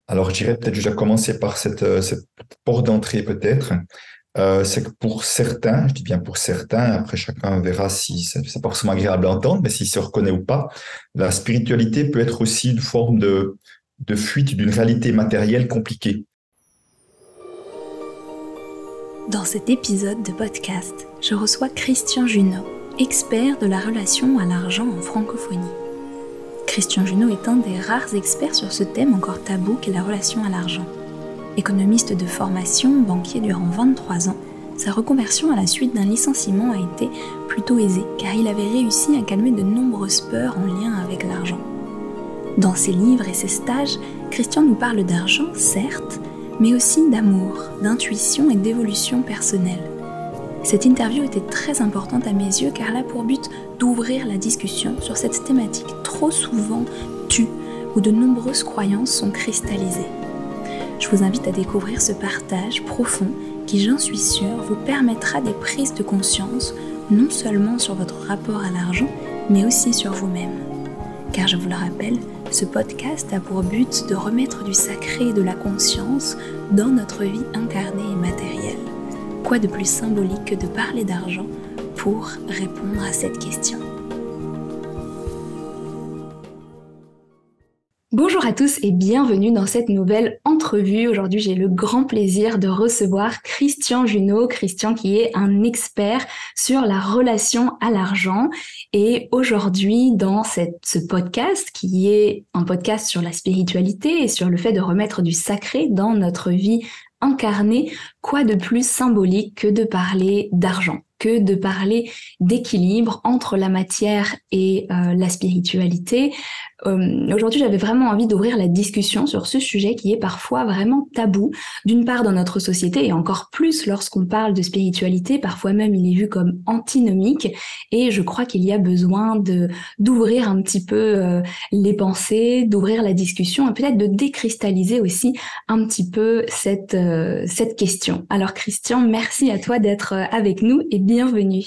Alors, je dirais peut-être déjà commencer par cette porte d'entrée peut-être. C'est que pour certains, je dis bien pour certains, après chacun verra si c'est pas forcément agréable à entendre, mais s'il se reconnaît ou pas, la spiritualité peut être aussi une forme de fuite d'une réalité matérielle compliquée. Dans cet épisode de podcast, je reçois Christian Junod, expert de la relation à l'argent en francophonie. Christian Junod est un des rares experts sur ce thème encore tabou qu'est la relation à l'argent. Économiste de formation, banquier durant 23 ans, sa reconversion à la suite d'un licenciement a été plutôt aisée car il avait réussi à calmer de nombreuses peurs en lien avec l'argent. Dans ses livres et ses stages, Christian nous parle d'argent, certes, mais aussi d'amour, d'intuition et d'évolution personnelle. Cette interview était très importante à mes yeux car elle a pour but d'ouvrir la discussion sur cette thématique trop souvent tue, où de nombreuses croyances sont cristallisées. Je vous invite à découvrir ce partage profond qui, j'en suis sûre, vous permettra des prises de conscience, non seulement sur votre rapport à l'argent, mais aussi sur vous-même. Car je vous le rappelle, ce podcast a pour but de remettre du sacré et de la conscience dans notre vie incarnée et matérielle. Quoi de plus symbolique que de parler d'argent pour répondre à cette question? Bonjour à tous et bienvenue dans cette nouvelle entrevue. Aujourd'hui, j'ai le grand plaisir de recevoir Christian Junod. Christian qui est un expert sur la relation à l'argent. Et aujourd'hui, dans ce podcast, qui est un podcast sur la spiritualité et sur le fait de remettre du sacré dans notre vie incarnée, quoi de plus symbolique que de parler d'argent, que de parler d'équilibre entre la matière et la spiritualité. Aujourd'hui, j'avais vraiment envie d'ouvrir la discussion sur ce sujet qui est parfois vraiment tabou, d'une part dans notre société et encore plus lorsqu'on parle de spiritualité, parfois même il est vu comme antinomique et je crois qu'il y a besoin d'ouvrir un petit peu les pensées, d'ouvrir la discussion et peut-être de décristalliser aussi un petit peu cette question. Alors Christian, merci à toi d'être avec nous et bienvenue.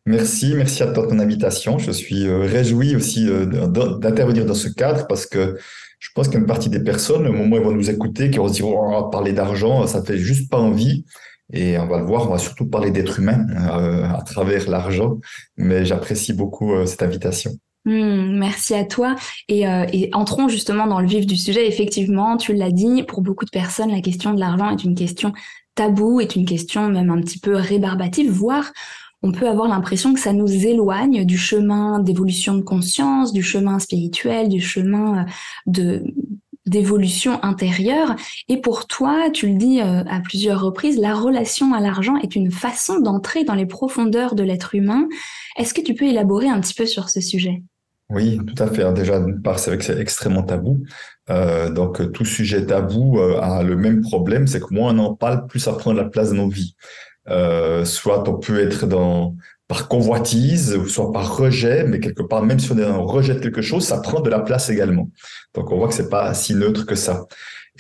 Merci à toi de ton invitation. Je suis réjoui aussi d'intervenir dans ce cadre parce que je pense qu'il y a une partie des personnes, au moment où ils vont nous écouter, qui vont se dire, oh, on va parler d'argent, ça fait juste pas envie. Et on va le voir, on va surtout parler d'être humain à travers l'argent. Mais j'apprécie beaucoup cette invitation. Merci à toi et entrons justement dans le vif du sujet. Effectivement, tu l'as dit, pour beaucoup de personnes, la question de l'argent est une question taboue, est une question même un petit peu rébarbative, voire on peut avoir l'impression que ça nous éloigne du chemin d'évolution de conscience, du chemin spirituel, du chemin d'évolution intérieure. Et pour toi, tu le dis à plusieurs reprises, la relation à l'argent est une façon d'entrer dans les profondeurs de l'être humain. Est-ce que tu peux élaborer un petit peu sur ce sujet? Oui, tout à fait. Alors déjà, d'une part, c'est vrai que c'est extrêmement tabou. Donc, tout sujet tabou a le même problème, c'est que moins on en parle, plus ça prend de la place dans nos vies. Soit on peut être par convoitise, ou soit par rejet, mais quelque part, même si on est en rejet de quelque chose, ça prend de la place également. Donc, on voit que c'est pas si neutre que ça.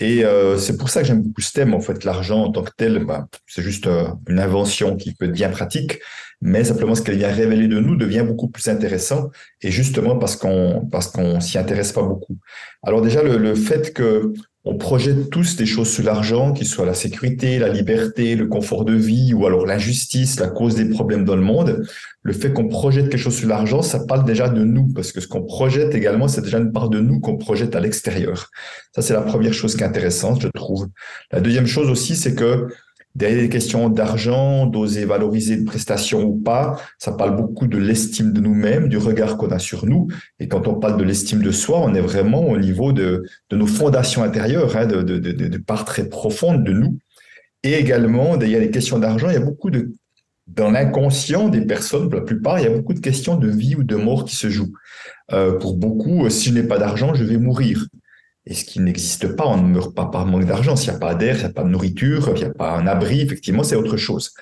Et c'est pour ça que j'aime beaucoup ce thème. En fait, l'argent en tant que tel, bah, c'est juste une invention qui peut être bien pratique, mais simplement ce qu'elle vient révéler de nous devient beaucoup plus intéressant, et justement parce qu'on s'y intéresse pas beaucoup. Alors déjà, le fait que on projette tous des choses sur l'argent, qui soit la sécurité, la liberté, le confort de vie, ou alors l'injustice, la cause des problèmes dans le monde. Le fait qu'on projette quelque chose sur l'argent, ça parle déjà de nous, parce que ce qu'on projette également, c'est déjà une part de nous qu'on projette à l'extérieur. Ça, c'est la première chose qui est intéressante, je trouve. La deuxième chose aussi, c'est que derrière les questions d'argent, d'oser valoriser une prestation ou pas, ça parle beaucoup de l'estime de nous-mêmes, du regard qu'on a sur nous. Et quand on parle de l'estime de soi, on est vraiment au niveau de nos fondations intérieures, hein, de parts très profondes de nous. Et également, derrière les questions d'argent, il y a beaucoup dans l'inconscient des personnes, pour la plupart, il y a beaucoup de questions de vie ou de mort qui se jouent. Pour beaucoup, si je n'ai pas d'argent, je vais mourir. Et ce qui n'existe pas, on ne meurt pas par manque d'argent. S'il n'y a pas d'air, s'il n'y a pas de nourriture, il n'y a pas un abri, effectivement, c'est autre chose.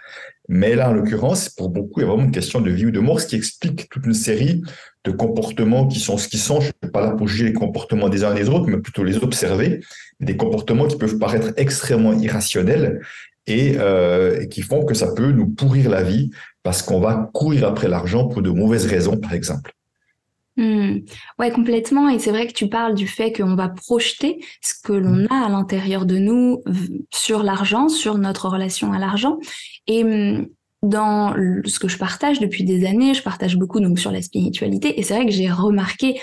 Mais là, en l'occurrence, pour beaucoup, il y a vraiment une question de vie ou de mort, ce qui explique toute une série de comportements qui sont ce qu'ils sont. Je ne suis pas là pour juger les comportements des uns et des autres, mais plutôt les observer. Des comportements qui peuvent paraître extrêmement irrationnels et qui font que ça peut nous pourrir la vie parce qu'on va courir après l'argent pour de mauvaises raisons, par exemple. Hmm. Ouais, complètement. Et c'est vrai que tu parles du fait qu'on va projeter ce que l'on a à l'intérieur de nous sur l'argent, sur notre relation à l'argent. Et ce que je partage depuis des années, je partage beaucoup donc sur la spiritualité. Et c'est vrai que j'ai remarqué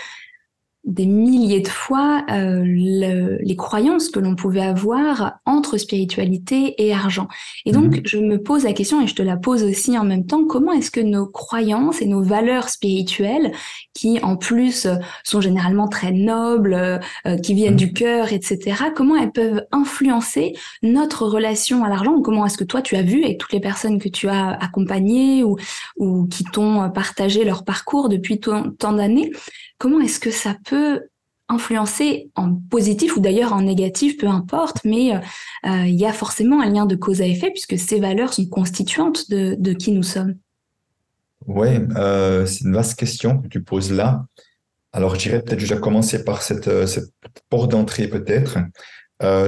des milliers de fois les croyances que l'on pouvait avoir entre spiritualité et argent. Et donc, Mhm. je me pose la question, et je te la pose aussi en même temps, comment est-ce que nos croyances et nos valeurs spirituelles, qui en plus sont généralement très nobles, qui viennent du Mhm. cœur, etc., comment elles peuvent influencer notre relation à l'argent, ou comment est-ce que toi tu as vu avec toutes les personnes que tu as accompagnées ou qui t'ont partagé leur parcours depuis tant d'années, comment est-ce que ça peut influencer en positif ou d'ailleurs en négatif, peu importe, mais il y a forcément un lien de cause à effet puisque ces valeurs sont constituantes de qui nous sommes. Ouais, c'est une vaste question que tu poses là. Alors, je dirais peut-être déjà commencer par cette porte d'entrée peut-être.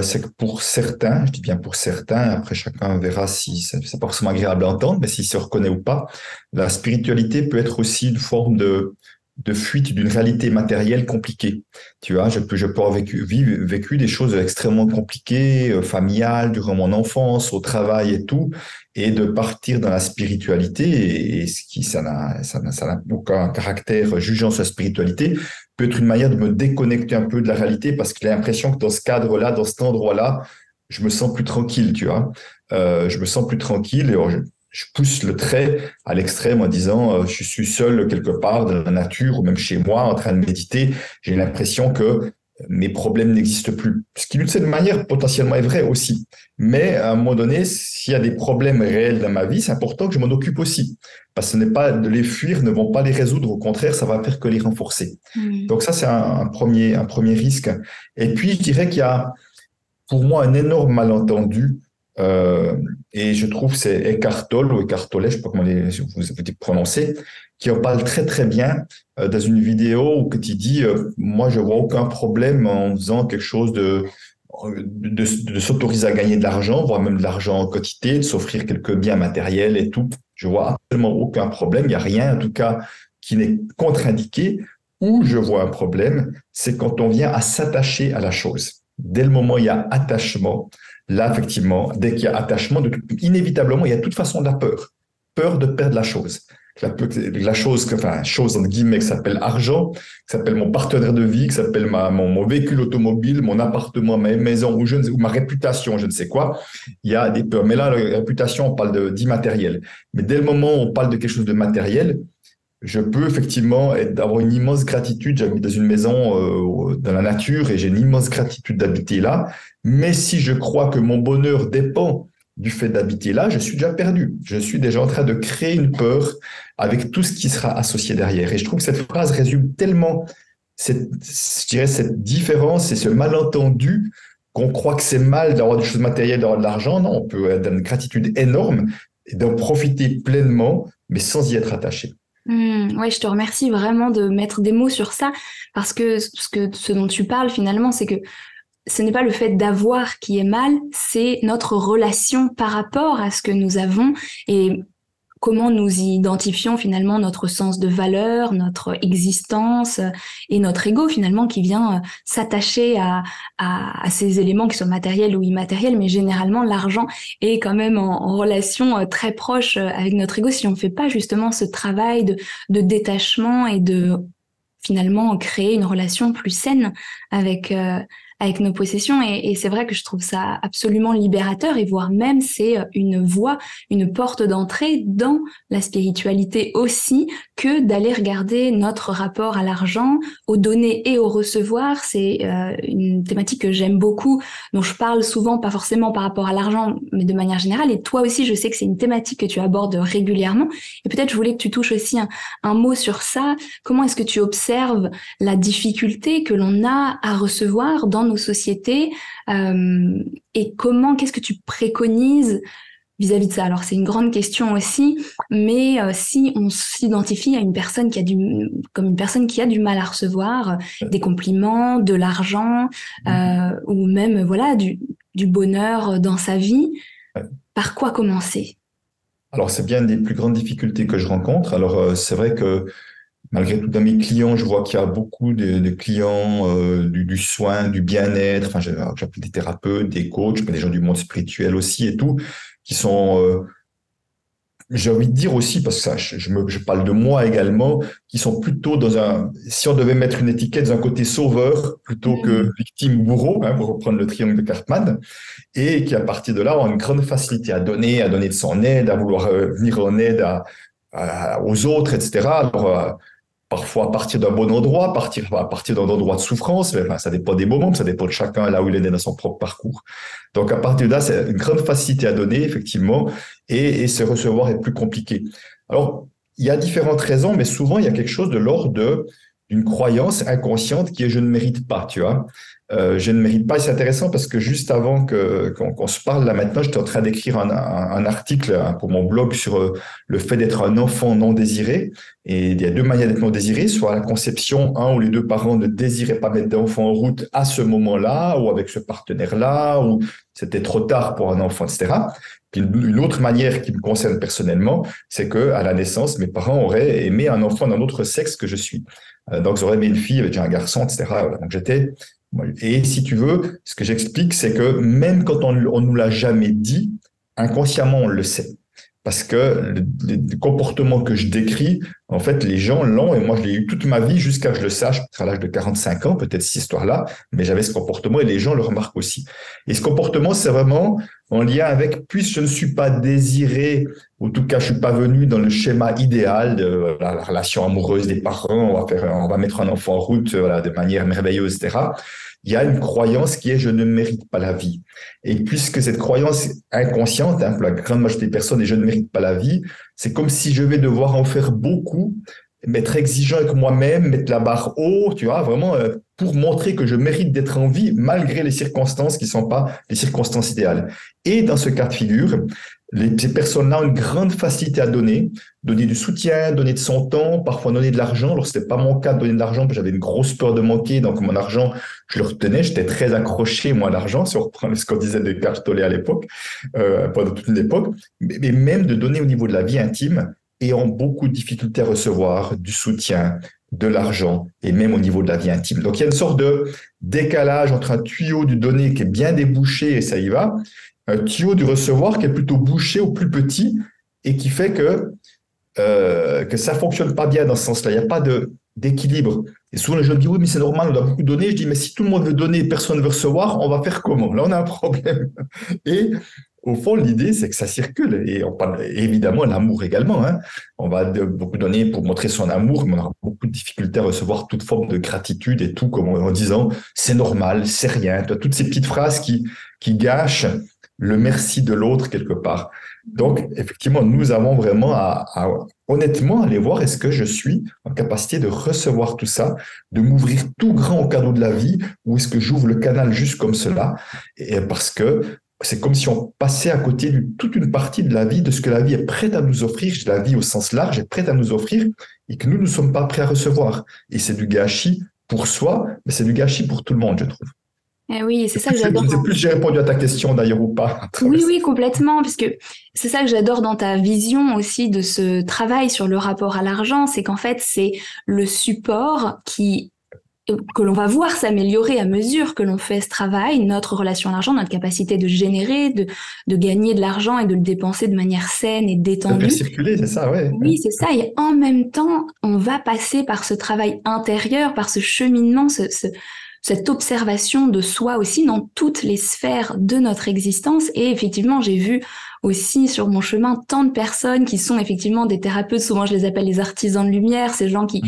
C'est que pour certains, je dis bien pour certains, après chacun verra si c'est pas forcément agréable à entendre, mais s'il se reconnaît ou pas, la spiritualité peut être aussi une forme de fuite d'une réalité matérielle compliquée. Tu vois, je peux avoir vécu des choses extrêmement compliquées, familiales, durant mon enfance, au travail et tout, et de partir dans la spiritualité, et ce qui, ça n'a aucun caractère jugeant sur la spiritualité, peut être une manière de me déconnecter un peu de la réalité parce que j'ai l'impression que dans ce cadre-là, dans cet endroit-là, je me sens plus tranquille, tu vois. Je me sens plus tranquille et alors je pousse le trait à l'extrême en disant je suis seul quelque part dans la nature ou même chez moi en train de méditer. J'ai l'impression que mes problèmes n'existent plus. Ce qui d'une certaine manière potentiellement est vrai aussi. Mais à un moment donné, s'il y a des problèmes réels dans ma vie, c'est important que je m'en occupe aussi. Parce que ce n'est pas de les fuir, ne vont pas les résoudre. Au contraire, ça va faire que les renforcer. Mm. Donc ça, c'est un premier risque. Et puis, je dirais qu'il y a pour moi un énorme malentendu, euh, et je trouve que c'est Eckhart Tolle ou Eckhart Tolle, je ne sais pas comment vous dites prononcer, qui en parle très très bien dans une vidéo où il dit moi je vois aucun problème en faisant quelque chose de s'autoriser à gagner de l'argent, voire même de l'argent en quantité, de s'offrir quelques biens matériels et tout. Je vois absolument aucun problème. Il n'y a rien, en tout cas, qui n'est contre-indiqué. Où je vois un problème, c'est quand on vient à s'attacher à la chose. Dès le moment où il y a attachement, là, effectivement, dès qu'il y a attachement, inévitablement, il y a de toute façon de la peur. Peur de perdre la chose. La chose, enfin, chose entre guillemets, qui s'appelle argent, qui s'appelle mon partenaire de vie, qui s'appelle mon véhicule automobile, mon appartement, ma maison ou ma réputation, je ne sais quoi. Il y a des peurs. Mais là, la réputation, on parle d'immatériel. Mais dès le moment où on parle de quelque chose de matériel, je peux effectivement avoir une immense gratitude. J'habite dans une maison dans la nature et j'ai une immense gratitude d'habiter là. Mais si je crois que mon bonheur dépend du fait d'habiter là, je suis déjà perdu. Je suis déjà en train de créer une peur avec tout ce qui sera associé derrière. Et je trouve que cette phrase résume tellement je dirais cette différence et ce malentendu qu'on croit que c'est mal d'avoir des choses matérielles, d'avoir de l'argent. Non, on peut avoir une gratitude énorme et d'en profiter pleinement, mais sans y être attaché. Ouais, je te remercie vraiment de mettre des mots sur ça parce que ce dont tu parles finalement, c'est que ce n'est pas le fait d'avoir qui est mal, c'est notre relation par rapport à ce que nous avons et comment nous y identifions finalement notre sens de valeur, notre existence et notre ego finalement qui vient s'attacher à ces éléments qui sont matériels ou immatériels, mais généralement l'argent est quand même en relation très proche avec notre ego si on ne fait pas justement ce travail de détachement et de finalement créer une relation plus saine avec avec nos possessions et c'est vrai que je trouve ça absolument libérateur et voire même c'est une voie, une porte d'entrée dans la spiritualité aussi que d'aller regarder notre rapport à l'argent, aux donner et au recevoir. C'est une thématique que j'aime beaucoup, dont je parle souvent, pas forcément par rapport à l'argent, mais de manière générale. Et toi aussi, je sais que c'est une thématique que tu abordes régulièrement. Et peut-être je voulais que tu touches aussi un mot sur ça. Comment est-ce que tu observes la difficulté que l'on a à recevoir dans nos sociétés et qu'est-ce que tu préconises vis-à-vis de ça? Alors c'est une grande question aussi, mais si on s'identifie à une personne comme une personne qui a du mal à recevoir des compliments, de l'argent ou même voilà du bonheur dans sa vie, par quoi commencer? Alors, c'est bien une des plus grandes difficultés que je rencontre. Alors, c'est vrai que malgré tout, dans mes clients, je vois qu'il y a beaucoup de clients du soin, du bien-être. Enfin, j'appelle des thérapeutes, des coachs, mais des gens du monde spirituel aussi et tout, qui sont j'ai envie de dire aussi, parce que ça, je parle de moi également, qui sont plutôt dans si on devait mettre une étiquette d'un côté sauveur plutôt que victime ou bourreau, hein, pour reprendre le triangle de Cartman, et qui à partir de là ont une grande facilité à donner de son aide, à vouloir venir en aide aux autres, etc. Alors, parfois à partir d'un bon endroit, à partir d'un endroit de souffrance, mais, enfin, ça dépend des moments, ça dépend de chacun là où il est né dans son propre parcours. Donc à partir de là, c'est une grande facilité à donner, effectivement, et se recevoir est plus compliqué. Alors, il y a différentes raisons, mais souvent il y a quelque chose de l'ordre d'une croyance inconsciente qui est je ne mérite pas, tu vois. Je ne mérite pas, et c'est intéressant parce que juste avant qu'on se parle là maintenant, j'étais en train d'écrire un article pour mon blog sur le fait d'être un enfant non désiré. Et il y a deux manières d'être non désiré, soit à la conception, un où les deux parents ne désiraient pas mettre d'enfant en route à ce moment-là, ou avec ce partenaire-là, ou c'était trop tard pour un enfant, etc. Puis une autre manière qui me concerne personnellement, c'est que à la naissance, mes parents auraient aimé un enfant d'un autre sexe que je suis. Donc, ils auraient aimé une fille avec un garçon, etc. Donc, et si tu veux, ce que j'explique, c'est que même quand on nous l'a jamais dit, inconsciemment, on le sait. Parce que le comportement que je décris, en fait, les gens l'ont, et moi, je l'ai eu toute ma vie jusqu'à que je le sache, à l'âge de 45 ans, peut-être cette histoire-là, mais j'avais ce comportement et les gens le remarquent aussi. Et ce comportement, c'est vraiment en lien avec, puisque je ne suis pas désiré, ou en tout cas, je suis pas venu dans le schéma idéal de la relation amoureuse des parents, on va mettre un enfant en route, voilà, de manière merveilleuse, etc. Il y a une croyance qui est je ne mérite pas la vie. Et puisque cette croyance inconsciente, hein, pour la grande majorité des personnes, et je ne mérite pas la vie, c'est comme si je vais devoir en faire beaucoup, m'être exigeant avec moi-même, mettre la barre haut, tu vois, vraiment pour montrer que je mérite d'être en vie malgré les circonstances qui ne sont pas les circonstances idéales. Et dans ce cas de figure, ces personnes-là ont une grande facilité à donner du soutien, donner de son temps, parfois donner de l'argent. Alors, c'était pas mon cas de donner de l'argent, parce que j'avais une grosse peur de manquer. Donc, mon argent, je le retenais. J'étais très accroché, moi, à l'argent, si on reprend ce qu'on disait de Eckhart Tolle à l'époque, pendant toute une époque. Mais même de donner au niveau de la vie intime, et ont beaucoup de difficultés à recevoir du soutien, de l'argent, et même au niveau de la vie intime. Donc, il y a une sorte de décalage entre un tuyau du donner qui est bien débouché, et ça y va, un tuyau du recevoir qui est plutôt bouché au plus petit et qui fait que ça fonctionne pas bien dans ce sens-là. Il n'y a pas d'équilibre. Et souvent, les gens disent, oui, mais c'est normal, on doit beaucoup donner. Je dis, mais si tout le monde veut donner et personne ne veut recevoir, on va faire comment? Là, on a un problème. Et au fond, l'idée, c'est que ça circule. Et on parle évidemment l'amour également. Hein. On va beaucoup donner pour montrer son amour, mais on aura beaucoup de difficultés à recevoir toute forme de gratitude et tout, comme en disant, c'est normal, c'est rien. Toutes ces petites phrases qui gâchent le merci de l'autre quelque part. Donc, effectivement, nous avons vraiment à honnêtement aller voir est-ce que je suis en capacité de recevoir tout ça, de m'ouvrir tout grand au cadeau de la vie, ou est-ce que j'ouvre le canal juste comme cela, et parce que c'est comme si on passait à côté de toute une partie de la vie, de ce que la vie est prête à nous offrir, la vie au sens large est prête à nous offrir, et que nous ne sommes pas prêts à recevoir. Et c'est du gâchis pour soi, mais c'est du gâchis pour tout le monde, je trouve. Oui, c'est ça que j'adore. Je ne sais plus si j'ai répondu à ta question d'ailleurs ou pas. Oui, complètement, parce que c'est ça que j'adore dans ta vision aussi de ce travail sur le rapport à l'argent, c'est qu'en fait, c'est le support que l'on va voir s'améliorer à mesure que l'on fait ce travail, notre relation à l'argent, notre capacité de générer, de gagner de l'argent et de le dépenser de manière saine et détendue. De faire circuler, c'est ça, ouais. Oui, c'est ça. Et en même temps, on va passer par ce travail intérieur, par ce cheminement, cette observation de soi aussi dans toutes les sphères de notre existence. Et effectivement, j'ai vu aussi sur mon chemin tant de personnes qui sont effectivement des thérapeutes, souvent je les appelle les artisans de lumière, ces gens qui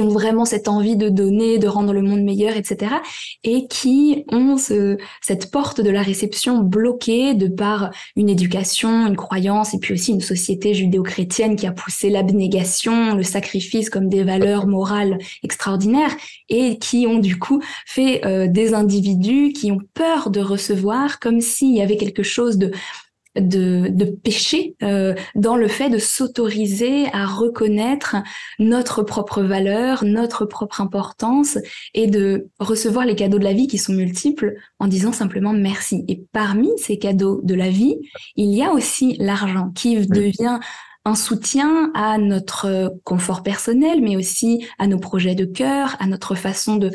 ont vraiment cette envie de donner, de rendre le monde meilleur, etc. et qui ont cette porte de la réception bloquée de par une éducation, une croyance et puis aussi une société judéo-chrétienne qui a poussé l'abnégation, le sacrifice comme des valeurs morales extraordinaires et qui ont du coup fait des individus qui ont peur de recevoir comme s'il y avait quelque chose de péché dans le fait de s'autoriser à reconnaître notre propre valeur, notre propre importance et de recevoir les cadeaux de la vie qui sont multiples en disant simplement merci. Et parmi ces cadeaux de la vie, il y a aussi l'argent qui devient un soutien à notre confort personnel, mais aussi à nos projets de cœur, à notre façon de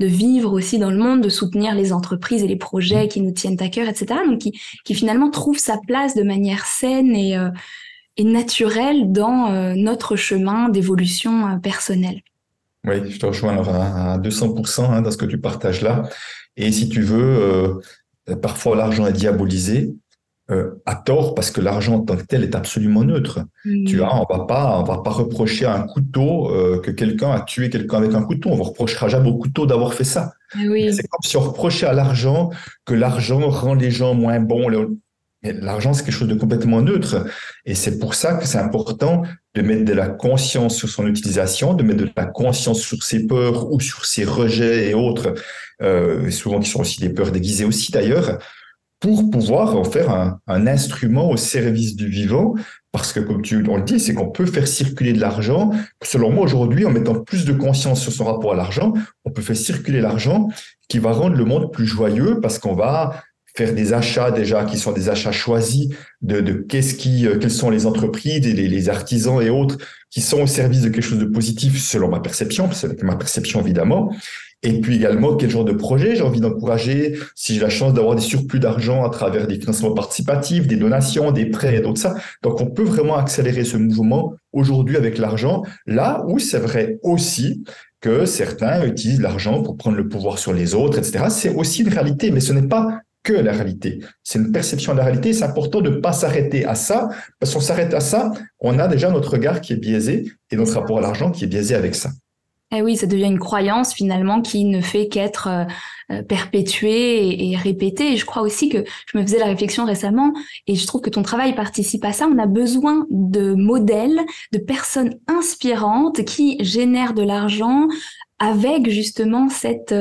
vivre aussi dans le monde, de soutenir les entreprises et les projets qui nous tiennent à cœur, etc. Donc, qui finalement trouve sa place de manière saine et naturelle dans notre chemin d'évolution personnelle. Oui, je te rejoins alors à 200% dans ce que tu partages là. Et si tu veux, parfois l'argent est diabolisé à tort parce que l'argent en tant que tel est absolument neutre. Tu vois, on va pas reprocher à un couteau que quelqu'un a tué quelqu'un avec un couteau. On ne reprochera jamais au couteau d'avoir fait ça. Oui. C'est comme si on reprochait à l'argent que l'argent rend les gens moins bons. Mais l'argent, c'est quelque chose de complètement neutre. Et c'est pour ça que c'est important de mettre de la conscience sur son utilisation, de mettre de la conscience sur ses peurs ou sur ses rejets et autres, souvent qui sont aussi des peurs déguisées aussi d'ailleurs, pour pouvoir en faire un instrument au service du vivant. Parce que, comme on le dit, c'est qu'on peut faire circuler de l'argent. Selon moi, aujourd'hui, en mettant plus de conscience sur son rapport à l'argent, on peut faire circuler l'argent qui va rendre le monde plus joyeux parce qu'on va faire des achats déjà qui sont des achats choisis de quelles sont les entreprises et les artisans et autres qui sont au service de quelque chose de positif selon ma perception, c'est ma perception évidemment. Et puis également, quel genre de projet j'ai envie d'encourager, si j'ai la chance d'avoir des surplus d'argent à travers des financements participatifs, des donations, des prêts et d'autres ça. Donc, on peut vraiment accélérer ce mouvement aujourd'hui avec l'argent, là où c'est vrai aussi que certains utilisent l'argent pour prendre le pouvoir sur les autres, etc. C'est aussi une réalité, mais ce n'est pas que la réalité. C'est une perception de la réalité. C'est important de ne pas s'arrêter à ça, parce qu'on s'arrête à ça, on a déjà notre regard qui est biaisé et notre rapport à l'argent qui est biaisé avec ça. Eh oui, ça devient une croyance finalement qui ne fait qu'être perpétuée et répétée. Et je crois aussi que je me faisais la réflexion récemment et je trouve que ton travail participe à ça. On a besoin de modèles, de personnes inspirantes qui génèrent de l'argent avec justement cette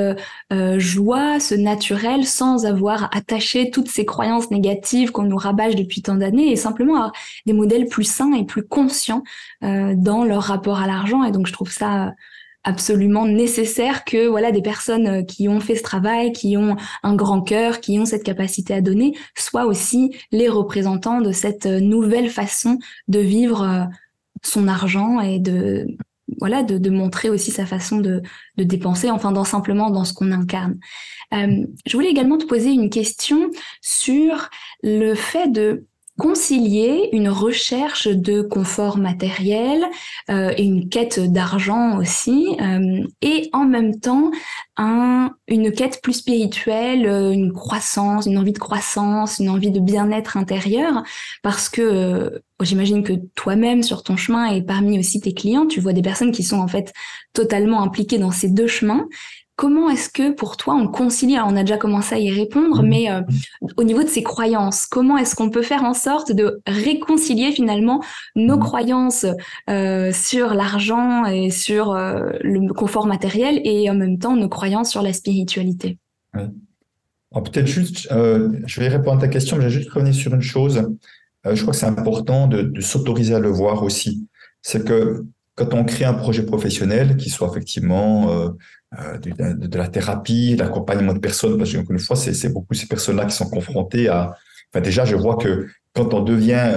joie, ce naturel, sans avoir attaché toutes ces croyances négatives qu'on nous rabâche depuis tant d'années et simplement avoir des modèles plus sains et plus conscients dans leur rapport à l'argent. Et donc je trouve ça absolument nécessaire que voilà des personnes qui ont fait ce travail, qui ont un grand cœur, qui ont cette capacité à donner, soient aussi les représentants de cette nouvelle façon de vivre son argent et de montrer aussi sa façon de dépenser, enfin simplement dans ce qu'on incarne. Je voulais également te poser une question sur le fait de concilier une recherche de confort matériel et une quête d'argent aussi, et en même temps une quête plus spirituelle, une croissance, une envie de croissance, une envie de bien-être intérieur, parce que j'imagine que toi-même sur ton chemin et parmi aussi tes clients, tu vois des personnes qui sont en fait totalement impliquées dans ces deux chemins. Comment est-ce que pour toi on concilie, alors on a déjà commencé à y répondre, mais au niveau de ces croyances, comment est-ce qu'on peut faire en sorte de réconcilier finalement nos croyances sur l'argent et sur le confort matériel et en même temps nos croyances sur la spiritualité? Oui. Alors, peut-être juste, je vais répondre à ta question, mais je vais juste revenir sur une chose. Je crois que c'est important de s'autoriser à le voir aussi. C'est que quand on crée un projet professionnel qui soit effectivement de la thérapie, de l'accompagnement de personnes, parce qu'une fois, c'est beaucoup ces personnes-là qui sont confrontées à... Enfin, déjà, je vois que quand on devient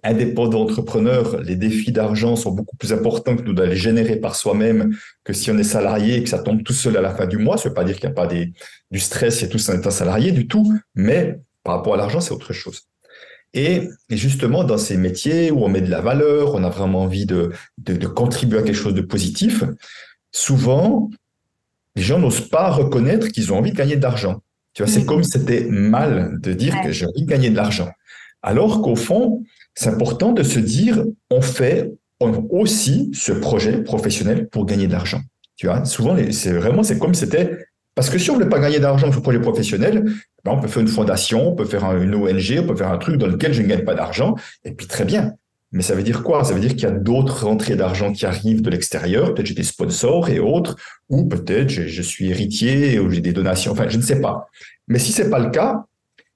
indépendant entrepreneur, les défis d'argent sont beaucoup plus importants que de les générer par soi-même que si on est salarié et que ça tombe tout seul à la fin du mois. Ça ne veut pas dire qu'il n'y a pas du stress et tout ça en étant salarié du tout, mais par rapport à l'argent, c'est autre chose. Et justement, dans ces métiers où on met de la valeur, on a vraiment envie de contribuer à quelque chose de positif, souvent, les gens n'osent pas reconnaître qu'ils ont envie de gagner de l'argent. Tu vois, c'est comme si c'était mal de dire que j'ai envie de gagner de l'argent. Alors qu'au fond, c'est important de se dire, on fait aussi ce projet professionnel pour gagner de l'argent. Tu vois, souvent, c'est comme si c'était... Parce que si on ne veut pas gagner d'argent sur le projet professionnel, ben on peut faire une fondation, on peut faire une ONG, on peut faire un truc dans lequel je ne gagne pas d'argent, et puis très bien. Mais ça veut dire quoi? Ça veut dire qu'il y a d'autres rentrées d'argent qui arrivent de l'extérieur. Peut-être j'ai des sponsors et autres, ou peut-être je suis héritier ou j'ai des donations. Enfin, je ne sais pas. Mais si c'est pas le cas,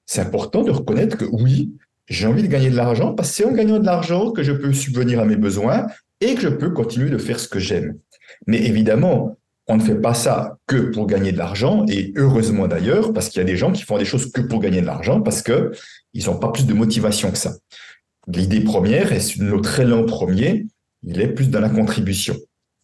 c'est important de reconnaître que oui, j'ai envie de gagner de l'argent parce que c'est en gagnant de l'argent que je peux subvenir à mes besoins et que je peux continuer de faire ce que j'aime. Mais évidemment, on ne fait pas ça que pour gagner de l'argent, et heureusement d'ailleurs, parce qu'il y a des gens qui font des choses que pour gagner de l'argent parce qu'ils n'ont pas plus de motivation que ça. L'idée première, et notre élan premier, il est plus dans la contribution.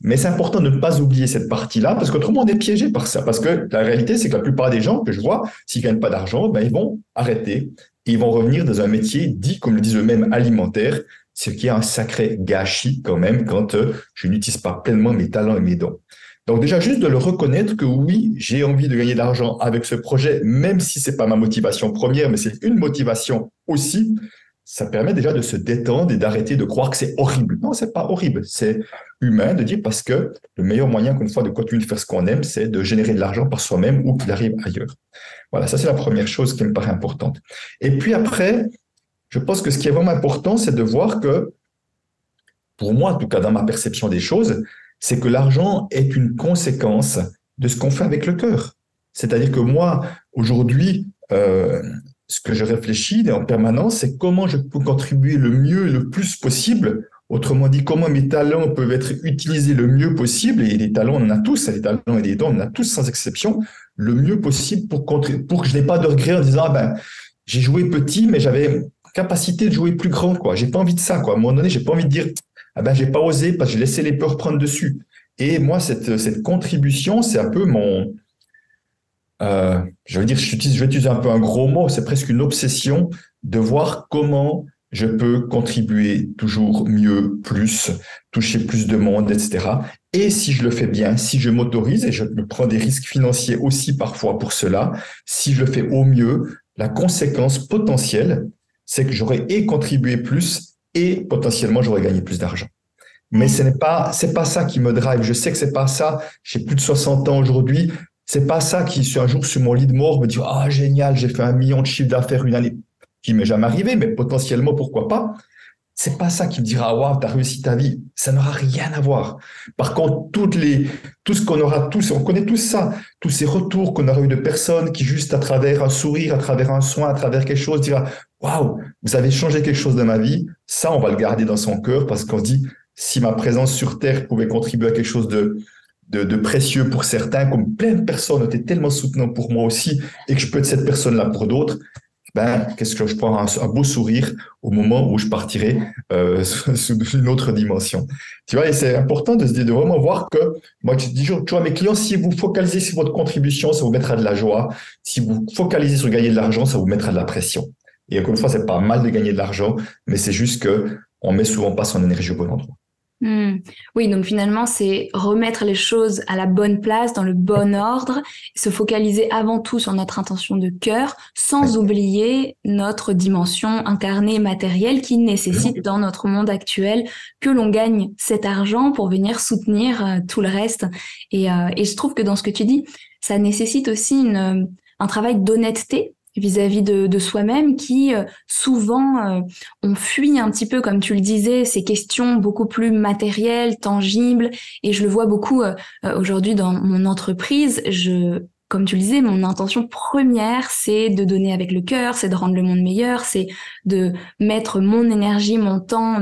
Mais c'est important de ne pas oublier cette partie-là, parce qu'autrement, on est piégé par ça. Parce que la réalité, c'est que la plupart des gens que je vois, s'ils ne gagnent pas d'argent, ben, ils vont arrêter et ils vont revenir dans un métier dit, comme le disent eux-mêmes, alimentaire, ce qui est un sacré gâchis quand même quand je n'utilise pas pleinement mes talents et mes dons. Donc déjà, juste de le reconnaître que oui, j'ai envie de gagner de l'argent avec ce projet, même si c'est pas ma motivation première, mais c'est une motivation aussi, ça permet déjà de se détendre et d'arrêter de croire que c'est horrible. Non, c'est pas horrible. C'est humain de dire parce que le meilleur moyen, qu'une fois, de continuer de faire ce qu'on aime, c'est de générer de l'argent par soi-même ou qu'il arrive ailleurs. Voilà, ça c'est la première chose qui me paraît importante. Et puis après, je pense que ce qui est vraiment important, c'est de voir que, pour moi, en tout cas dans ma perception des choses, c'est que l'argent est une conséquence de ce qu'on fait avec le cœur. C'est-à-dire que moi, aujourd'hui, ce que je réfléchis en permanence, c'est comment je peux contribuer le mieux et le plus possible. Autrement dit, comment mes talents peuvent être utilisés le mieux possible. Et les talents, on en a tous, les talents et les dons, on en a tous sans exception, le mieux possible pour que je n'ai pas de regret en disant, ah ben, j'ai joué petit, mais j'avais capacité de jouer plus grand, quoi. J'ai pas envie de ça, quoi. À un moment donné, j'ai pas envie de dire, ah ben, j'ai pas osé parce que j'ai laissé les peurs prendre dessus. Et moi, cette contribution, c'est un peu je veux dire, je vais utiliser un peu un gros mot, c'est presque une obsession de voir comment je peux contribuer toujours mieux, plus, toucher plus de monde, etc. Et si je le fais bien, si je m'autorise, et je me prends des risques financiers aussi parfois pour cela, si je le fais au mieux, la conséquence potentielle, c'est que j'aurais et contribué plus et potentiellement j'aurais gagné plus d'argent. Mais c'est pas ça qui me drive. Je sais que c'est pas ça. J'ai plus de 60 ans aujourd'hui. C'est pas ça qui, un jour, sur mon lit de mort, me dit, ah, génial, j'ai fait 1 million de chiffre d'affaires une année, qui m'est jamais arrivé, mais potentiellement, pourquoi pas. C'est pas ça qui me dira, waouh, t'as réussi ta vie. Ça n'aura rien à voir. Par contre, tout ce qu'on aura tous, on connaît tous ça, tous ces retours qu'on aura eu de personnes qui, juste à travers un sourire, à travers un soin, à travers quelque chose, dira, waouh, vous avez changé quelque chose dans ma vie. Ça, on va le garder dans son cœur parce qu'on se dit, si ma présence sur Terre pouvait contribuer à quelque chose de précieux pour certains, comme plein de personnes étaient tellement soutenantes pour moi aussi, et que je peux être cette personne-là pour d'autres, ben, qu'est-ce que je prends un beau sourire au moment où je partirai sous une autre dimension. Tu vois, et c'est important de vraiment voir que, moi, je dis toujours à mes clients, si vous focalisez sur votre contribution, ça vous mettra de la joie. Si vous focalisez sur gagner de l'argent, ça vous mettra de la pression. Et encore une fois, c'est pas mal de gagner de l'argent, mais c'est juste que on met souvent pas son énergie au bon endroit. Oui, donc finalement, c'est remettre les choses à la bonne place, dans le bon ordre, se focaliser avant tout sur notre intention de cœur, sans oublier notre dimension incarnée matérielle qui nécessite dans notre monde actuel que l'on gagne cet argent pour venir soutenir tout le reste. Et je trouve que dans ce que tu dis, ça nécessite aussi un travail d'honnêteté vis-à-vis de soi-même qui souvent on fuit un petit peu, comme tu le disais, ces questions beaucoup plus matérielles, tangibles, et je le vois beaucoup aujourd'hui dans mon entreprise. Comme tu le disais, mon intention première, c'est de donner avec le cœur, c'est de rendre le monde meilleur, c'est de mettre mon énergie, mon temps,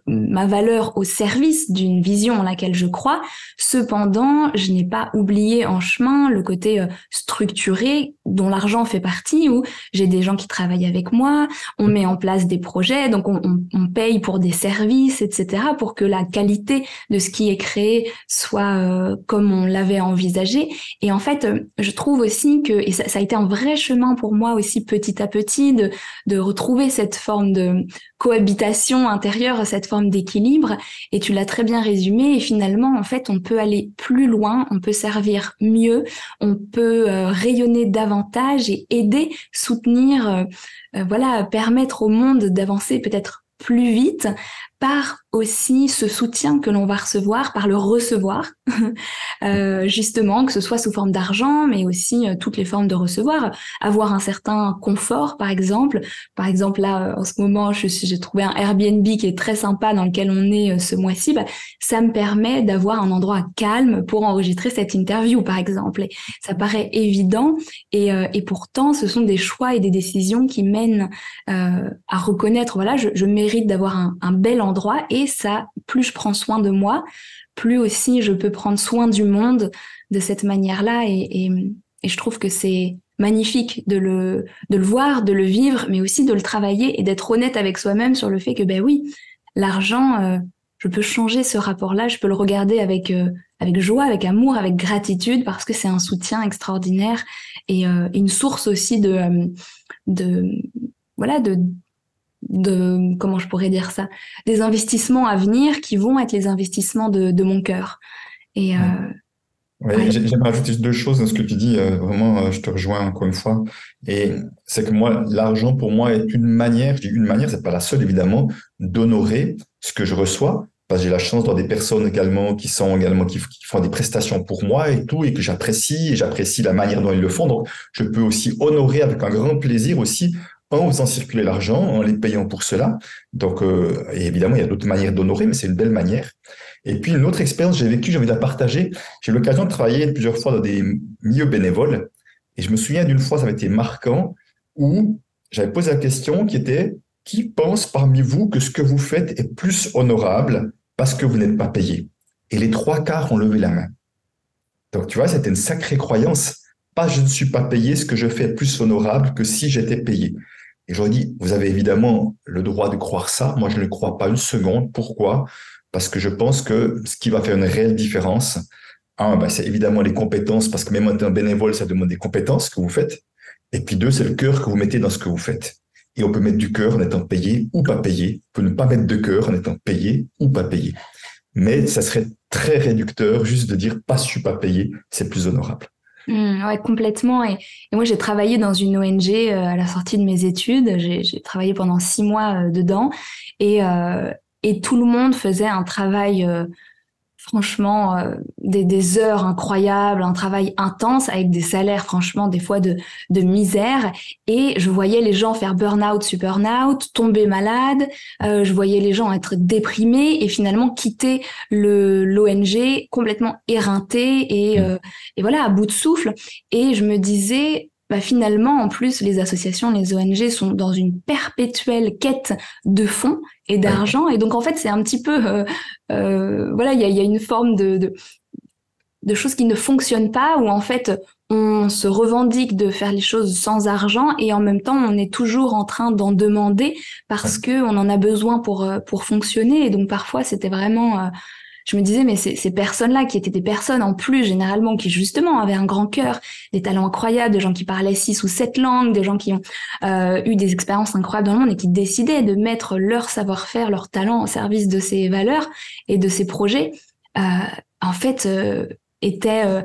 ma valeur au service d'une vision en laquelle je crois. Cependant, je n'ai pas oublié en chemin le côté structuré dont l'argent fait partie, où j'ai des gens qui travaillent avec moi, on met en place des projets, donc on paye pour des services, etc., pour que la qualité de ce qui est créé soit comme on l'avait envisagé. Et en fait, je trouve aussi que, et ça a été un vrai chemin pour moi aussi petit à petit, de retrouver cette forme de cohabitation intérieure, cette forme d'équilibre. Et tu l'as très bien résumé. Et finalement, en fait, on peut aller plus loin, on peut servir mieux, on peut rayonner davantage et aider, soutenir, permettre au monde d'avancer peut-être plus vite par aussi ce soutien que l'on va recevoir, par le recevoir, justement, que ce soit sous forme d'argent, mais aussi toutes les formes de recevoir, avoir un certain confort, par exemple. Par exemple, là, en ce moment, j'ai trouvé un Airbnb qui est très sympa dans lequel on est ce mois-ci. Ça me permet d'avoir un endroit calme pour enregistrer cette interview, par exemple. Et ça paraît évident, et pourtant, ce sont des choix et des décisions qui mènent à reconnaître, voilà, je mérite d'avoir un bel endroit, et ça, plus je prends soin de moi, plus aussi je peux prendre soin du monde de cette manière-là, et je trouve que c'est magnifique de le voir, de le vivre, mais aussi de le travailler et d'être honnête avec soi-même sur le fait que, ben oui, l'argent, je peux changer ce rapport-là, je peux le regarder avec joie, avec amour, avec gratitude, parce que c'est un soutien extraordinaire et une source aussi voilà, comment je pourrais dire ça, des investissements à venir qui vont être les investissements de mon cœur. Et Oui, ouais. j'aimerais rajouter deux choses dans ce que tu dis. Vraiment, je te rejoins encore une fois. Et c'est que moi, l'argent pour moi est une manière, je dis une manière, c'est pas la seule évidemment, d'honorer ce que je reçois. Parce que j'ai la chance d'avoir des personnes également qui font des prestations pour moi et tout, et que j'apprécie, et j'apprécie la manière dont ils le font. Donc, je peux aussi honorer avec un grand plaisir aussi en faisant circuler l'argent, en les payant pour cela. Donc, et évidemment, il y a d'autres manières d'honorer, mais c'est une belle manière. Et puis, une autre expérience que j'ai vécue, j'ai envie de la partager. J'ai eu l'occasion de travailler plusieurs fois dans des milieux bénévoles. Et je me souviens d'une fois, ça avait été marquant, où j'avais posé la question qui était, qui pense parmi vous que ce que vous faites est plus honorable parce que vous n'êtes pas payé? Et les trois quarts ont levé la main. Donc, tu vois, c'était une sacrée croyance. Pas je ne suis pas payé, ce que je fais est plus honorable que si j'étais payé. Et j'aurais dit, vous avez évidemment le droit de croire ça. Moi, je ne le crois pas une seconde. Pourquoi? Parce que je pense que ce qui va faire une réelle différence, c'est évidemment les compétences, parce que même en étant bénévole, ça demande des compétences que vous faites. Et puis deux, c'est le cœur que vous mettez dans ce que vous faites. Et on peut mettre du cœur en étant payé ou pas payé. On peut ne pas mettre de cœur en étant payé ou pas payé. Mais ça serait très réducteur juste de dire pas je suis pas payé, c'est plus honorable. Ouais, complètement. Et moi, j'ai travaillé dans une ONG à la sortie de mes études. J'ai travaillé pendant 6 mois dedans. Et tout le monde faisait un travail, franchement, des heures incroyables, un travail intense avec des salaires, franchement, des fois de misère. Et je voyais les gens faire burn-out, super-out, tomber malades. Je voyais les gens être déprimés et finalement quitter l'ONG complètement éreintés et voilà, à bout de souffle. Et je me disais, bah finalement, en plus, les associations, les ONG sont dans une perpétuelle quête de fonds et d'argent. Et donc, en fait, c'est un petit peu, voilà, il y a une forme de choses qui ne fonctionnent pas, où en fait, on se revendique de faire les choses sans argent et en même temps, on est toujours en train d'en demander parce que on en a besoin pour fonctionner. Et donc, parfois, c'était vraiment... je me disais, mais ces personnes-là, qui étaient des personnes en plus, généralement, qui justement avaient un grand cœur, des talents incroyables, des gens qui parlaient 6 ou 7 langues, des gens qui ont eu des expériences incroyables dans le monde et qui décidaient de mettre leur savoir-faire, leur talent au service de ces valeurs et de ces projets, en fait, étaient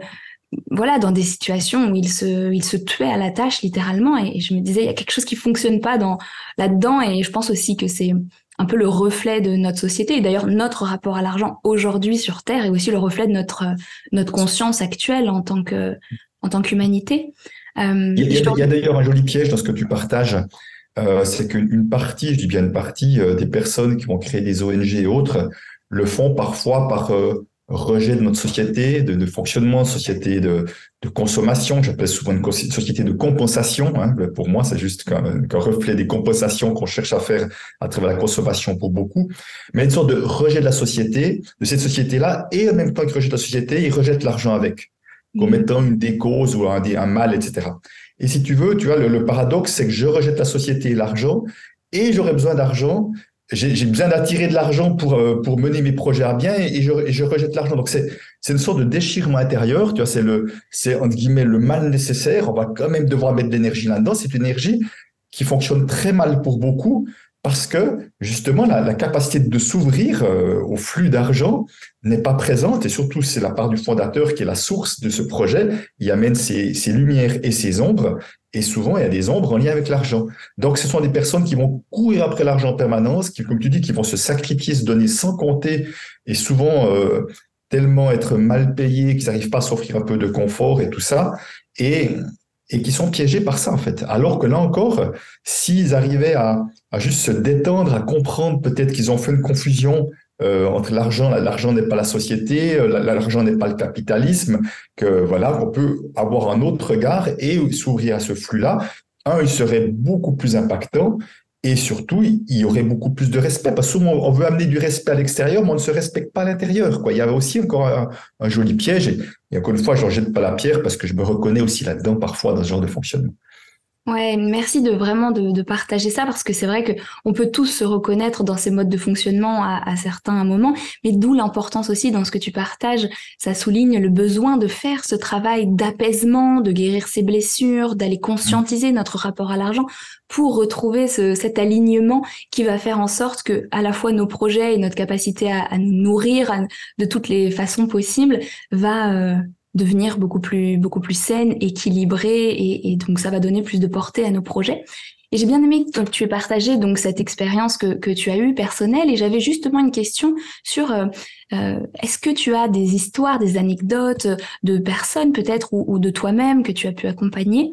voilà, dans des situations où ils se tuaient à la tâche, littéralement. Et je me disais, il y a quelque chose qui fonctionne pas là-dedans. Et je pense aussi que c'est un peu le reflet de notre société. Et d'ailleurs, notre rapport à l'argent aujourd'hui sur Terre est aussi le reflet de notre conscience actuelle en tant qu'humanité. Il y a d'ailleurs un joli piège dans ce que tu partages. C'est qu'une partie, je dis bien une partie, des personnes qui vont créer des ONG et autres, le font parfois par rejet de notre société, de fonctionnement, société de consommation. J'appelle souvent une société de compensation. Hein. Pour moi, c'est juste qu'un reflet des compensations qu'on cherche à faire à travers la consommation pour beaucoup. Mais une sorte de rejet de la société, de cette société-là, et en même temps qu'ils rejettent la société, ils rejettent l'argent avec, comme étant une des causes ou un mal, etc. Et si tu veux, tu vois, le paradoxe, c'est que je rejette la société et l'argent, et j'aurais besoin d'argent. J'ai besoin d'attirer de l'argent pour mener mes projets à bien et je rejette l'argent. Donc c'est une sorte de déchirement intérieur, tu vois, c'est entre guillemets le mal nécessaire. On va quand même devoir mettre de l'énergie là-dedans. C'est une énergie qui fonctionne très mal pour beaucoup parce que justement la capacité de s'ouvrir au flux d'argent n'est pas présente et surtout c'est la part du fondateur qui est la source de ce projet. Il amène ses lumières et ses ombres. Et souvent, il y a des ombres en lien avec l'argent. Donc, ce sont des personnes qui vont courir après l'argent en permanence, qui, comme tu dis, qui vont se sacrifier, se donner sans compter, et souvent tellement être mal payés qu'ils n'arrivent pas à s'offrir un peu de confort et tout ça, et qui sont piégés par ça, en fait. Alors que là encore, s'ils arrivaient à juste se détendre, à comprendre peut-être qu'ils ont fait une confusion entre l'argent n'est pas la société, l'argent n'est pas le capitalisme, que voilà, qu'on peut avoir un autre regard et s'ouvrir à ce flux-là. Ils seraient beaucoup plus impactants Et surtout, il y aurait beaucoup plus de respect. Parce que souvent, on veut amener du respect à l'extérieur, mais on ne se respecte pas à l'intérieur, quoi. Il y a aussi encore un joli piège. Et encore une fois, je n'en jette pas la pierre parce que je me reconnais aussi là-dedans parfois dans ce genre de fonctionnement. Ouais, merci de partager ça parce que c'est vrai que on peut tous se reconnaître dans ces modes de fonctionnement à certains moments, mais d'où l'importance aussi dans ce que tu partages. Ça souligne le besoin de faire ce travail d'apaisement, de guérir ses blessures, d'aller conscientiser notre rapport à l'argent pour retrouver cet alignement qui va faire en sorte que à la fois nos projets et notre capacité à nous nourrir de toutes les façons possibles va devenir beaucoup plus saine, équilibrée et donc ça va donner plus de portée à nos projets. Et j'ai bien aimé que tu aies partagé donc cette expérience que tu as eue personnelle et j'avais justement une question sur est-ce que tu as des histoires, des anecdotes de personnes peut-être ou de toi-même que tu as pu accompagner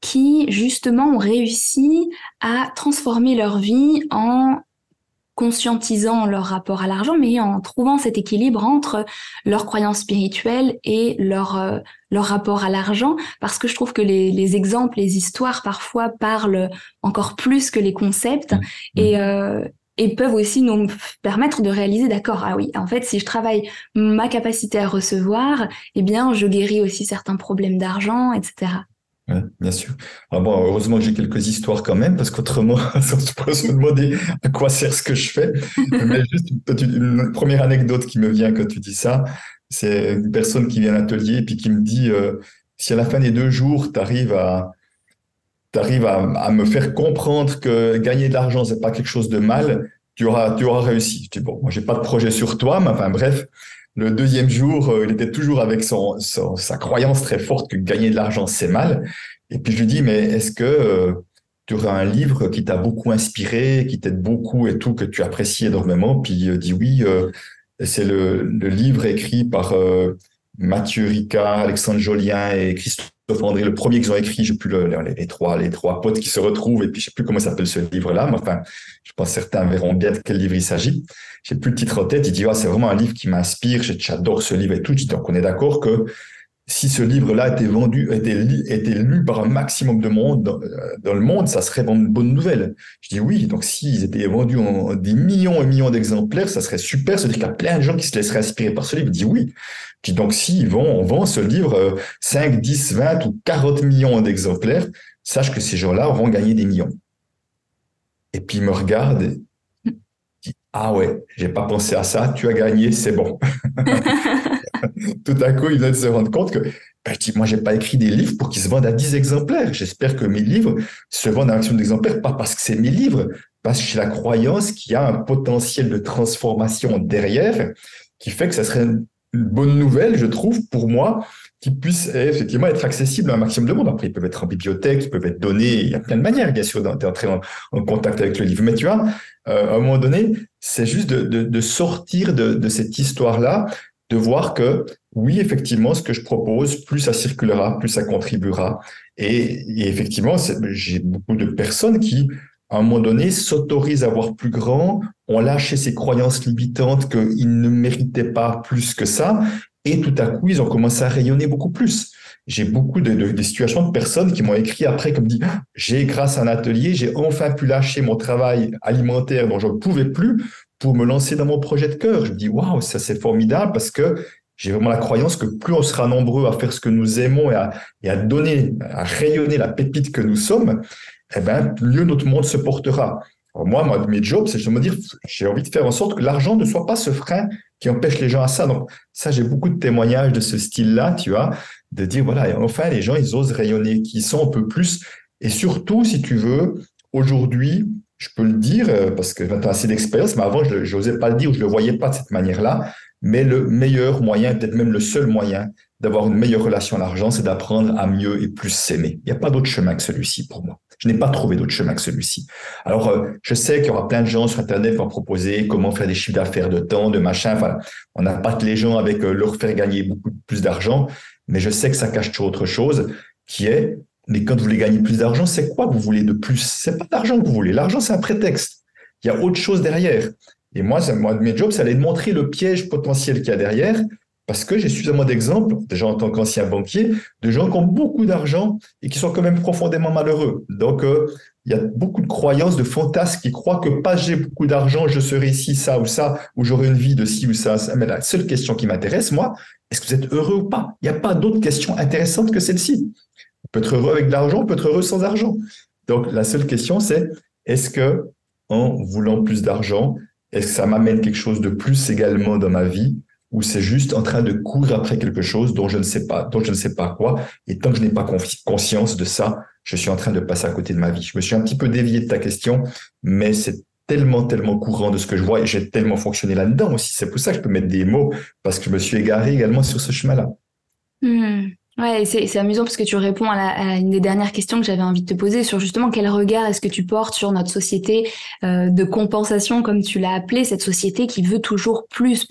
qui justement ont réussi à transformer leur vie en conscientisant leur rapport à l'argent, mais en trouvant cet équilibre entre leurs croyances spirituelles et leur rapport à l'argent, parce que je trouve que les exemples, les histoires parfois parlent encore plus que les concepts et peuvent aussi nous permettre de réaliser, d'accord, ah oui, en fait, si je travaille ma capacité à recevoir, eh bien, je guéris aussi certains problèmes d'argent, etc. Ouais, bien sûr. Ah bon, heureusement que j'ai quelques histoires quand même, parce qu'autrement, on se pourrait se demander à quoi sert ce que je fais. Mais juste une première anecdote qui me vient quand tu dis ça, c'est une personne qui vient à l'atelier et puis qui me dit si à la fin des 2 jours, tu arrives à me faire comprendre que gagner de l'argent, c'est pas quelque chose de mal, tu auras réussi. Je dis bon, moi j'ai pas de projet sur toi, mais enfin bref. Le deuxième jour, il était toujours avec sa croyance très forte que gagner de l'argent, c'est mal. Et puis je lui dis, mais est-ce que tu aurais un livre qui t'a beaucoup inspiré, qui t'aide beaucoup et tout, que tu apprécies énormément? Puis il dit oui, c'est le livre écrit par Mathieu Ricard, Alexandre Jolien et Christophe André, le premier qu'ils ont écrit. Je sais plus les trois potes qui se retrouvent et puis je sais plus comment s'appelle ce livre-là, mais enfin, je pense que certains verront bien de quel livre il s'agit. J'ai plus le titre en tête. Il dit, c'est vraiment un livre qui m'inspire. J'adore ce livre et tout. Donc, on est d'accord que si ce livre-là était lu par un maximum de monde dans le monde, ça serait vraiment une bonne nouvelle. Je dis oui. Donc, s'ils étaient vendus en des millions et millions d'exemplaires, ça serait super. C'est-à-dire qu'il y a plein de gens qui se laisseraient inspirer par ce livre. Il dit oui. Je dis donc, si on vend ce livre 5, 10, 20 ou 40 millions d'exemplaires, sache que ces gens-là auront gagné des millions. Et puis, il me regarde et dit, ah ouais, j'ai pas pensé à ça. Tu as gagné, c'est bon. Tout à coup, il vient de se rendre compte que je dis, moi, j'ai pas écrit des livres pour qu'ils se vendent à 10 exemplaires. J'espère que mes livres se vendent à un maximum d'exemplaires, pas parce que c'est mes livres, parce que j'ai la croyance qu'il y a un potentiel de transformation derrière qui fait que ça serait une bonne nouvelle, je trouve, pour moi, qui puisse effectivement être accessible à un maximum de monde. Après, ils peuvent être en bibliothèque, ils peuvent être donnés, il y a plein de manières, bien sûr, d'entrer en contact avec le livre. Mais tu vois, à un moment donné, c'est juste de sortir de cette histoire-là, de voir que oui, effectivement, ce que je propose, plus ça circulera, plus ça contribuera. Et effectivement, j'ai beaucoup de personnes qui, à un moment donné, s'autorisent à voir plus grand, ont lâché ces croyances limitantes qu'ils ne méritaient pas plus que ça, et tout à coup, ils ont commencé à rayonner beaucoup plus. J'ai beaucoup de situations de personnes qui m'ont écrit après comme dit, grâce à un atelier, j'ai enfin pu lâcher mon travail alimentaire dont je ne pouvais plus pour me lancer dans mon projet de cœur. Je me dis, waouh, ça c'est formidable parce que j'ai vraiment la croyance que plus on sera nombreux à faire ce que nous aimons et à donner, à rayonner la pépite que nous sommes, eh ben, mieux notre monde se portera. Alors moi, mes jobs, c'est de me dire, j'ai envie de faire en sorte que l'argent ne soit pas ce frein qui empêche les gens à ça. Donc, ça, j'ai beaucoup de témoignages de ce style-là, tu vois, de dire, voilà, et enfin, les gens, ils osent rayonner, qui sont un peu plus. Et surtout, si tu veux, aujourd'hui, je peux le dire, parce que tu as assez d'expérience, mais avant, je n'osais pas le dire, ou je ne le voyais pas de cette manière-là. Mais le meilleur moyen, peut-être même le seul moyen d'avoir une meilleure relation à l'argent, c'est d'apprendre à mieux et plus s'aimer. Il n'y a pas d'autre chemin que celui-ci pour moi. Je n'ai pas trouvé d'autre chemin que celui-ci. Alors, je sais qu'il y aura plein de gens sur Internet qui vont proposer comment faire des chiffres d'affaires de temps, de machin. Enfin, on n'appâte les gens avec leur faire gagner beaucoup plus d'argent, mais je sais que ça cache toujours autre chose qui est, mais quand vous voulez gagner plus d'argent, c'est quoi que vous voulez de plus? C'est pas d'argent que vous voulez. L'argent, c'est un prétexte. Il y a autre chose derrière. Et moi, mes jobs, ça allait de montrer le piège potentiel qu'il y a derrière, parce que j'ai suffisamment d'exemples, déjà en tant qu'ancien banquier, de gens qui ont beaucoup d'argent et qui sont quand même profondément malheureux. Donc, il y a beaucoup de croyances, de fantasmes qui croient que pas j'ai beaucoup d'argent, je serai ci, ça, ou j'aurai une vie de ci ou ça. Mais la seule question qui m'intéresse, moi, est-ce que vous êtes heureux ou pas? Il n'y a pas d'autre question intéressante que celle-ci. On peut être heureux avec de l'argent, on peut être heureux sans argent. Donc, la seule question, c'est est-ce que, en voulant plus d'argent, est-ce que ça m'amène quelque chose de plus également dans ma vie, ou c'est juste en train de courir après quelque chose dont je ne sais pas, quoi, et tant que je n'ai pas conscience de ça, je suis en train de passer à côté de ma vie. Je me suis un petit peu dévié de ta question, mais c'est tellement courant de ce que je vois, et j'ai tellement fonctionné là-dedans aussi. C'est pour ça que je peux mettre des mots, parce que je me suis égaré également sur ce chemin-là. Hmm. Ouais, et c'est amusant parce que tu réponds à une des dernières questions que j'avais envie de te poser sur justement quel regard est-ce que tu portes sur notre société de compensation, comme tu l'as appelé, cette société qui veut toujours plus,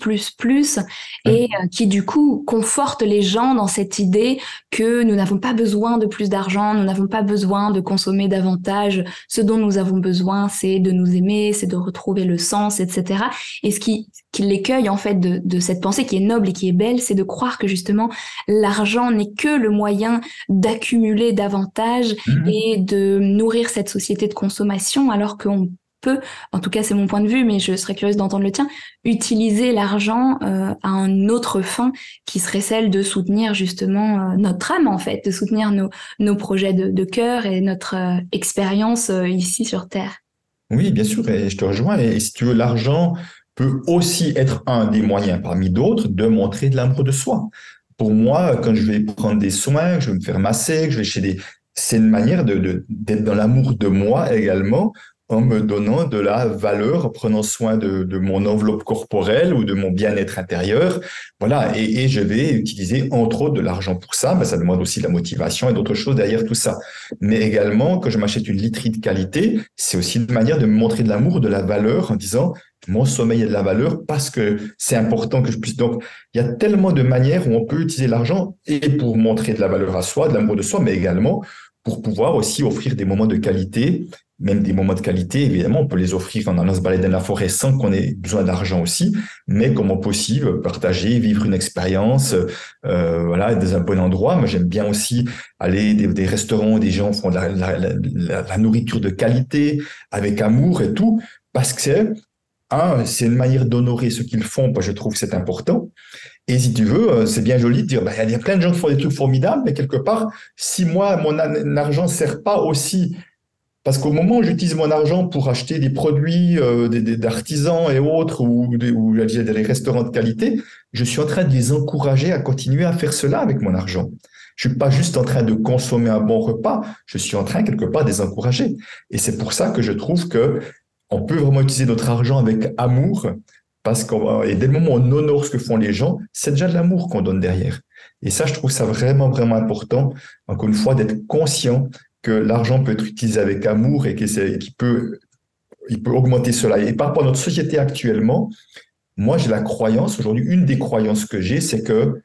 et qui du coup conforte les gens dans cette idée que nous n'avons pas besoin de plus d'argent, nous n'avons pas besoin de consommer davantage. Ce dont nous avons besoin, c'est de nous aimer, c'est de retrouver le sens, etc. Et ce qui l'écueille en fait de cette pensée qui est noble et qui est belle, c'est de croire que justement l'argent n'est que le moyen d'accumuler davantage et de nourrir cette société de consommation, alors qu'on peut, en tout cas c'est mon point de vue, mais je serais curieuse d'entendre le tien, utiliser l'argent à une autre fin qui serait celle de soutenir justement notre âme en fait, de soutenir nos projets de cœur et notre expérience ici sur Terre. Oui, bien sûr, et je te rejoins. Et si tu veux, l'argent peut aussi être un des moyens parmi d'autres de montrer de l'amour de soi. Pour moi, quand je vais prendre des soins, que je vais me faire masser, que je vais chez des... C'est une manière d'être dans l'amour de moi également, en me donnant de la valeur, en prenant soin de mon enveloppe corporelle ou de mon bien-être intérieur. Voilà, et je vais utiliser entre autres de l'argent pour ça, mais ça demande aussi de la motivation et d'autres choses derrière tout ça. Mais également, quand je m'achète une literie de qualité, c'est aussi une manière de me montrer de l'amour, de la valeur, en disant mon sommeil a de la valeur parce que c'est important que je puisse. Donc, il y a tellement de manières où on peut utiliser l'argent et pour montrer de la valeur à soi, de l'amour de soi, mais également pour pouvoir aussi offrir des moments de qualité. Même des moments de qualité, évidemment, on peut les offrir en allant se balader dans la forêt sans qu'on ait besoin d'argent aussi, mais comment possible, partager, vivre une expérience, voilà, dans un bon endroit. Moi, j'aime bien aussi aller des restaurants où des gens font de la nourriture de qualité, avec amour et tout, parce que c'est une manière d'honorer ce qu'ils font, je trouve que c'est important. Et si tu veux, c'est bien joli de dire, il y a plein de gens qui font des trucs formidables, mais quelque part, si moi, mon argent ne sert pas aussi, parce qu'au moment où j'utilise mon argent pour acheter des produits d'artisans et autres, ou j'ai des restaurants de qualité, je suis en train de les encourager à continuer à faire cela avec mon argent. Je suis pas juste en train de consommer un bon repas, je suis en train quelque part de les encourager. Et c'est pour ça que je trouve que on peut vraiment utiliser notre argent avec amour, et dès le moment où on honore ce que font les gens, c'est déjà de l'amour qu'on donne derrière. Et ça, je trouve ça vraiment important, encore une fois, d'être conscient que l'argent peut être utilisé avec amour et qu'il peut augmenter cela. Et par rapport à notre société actuellement, moi, j'ai la croyance, aujourd'hui, une des croyances que j'ai, c'est que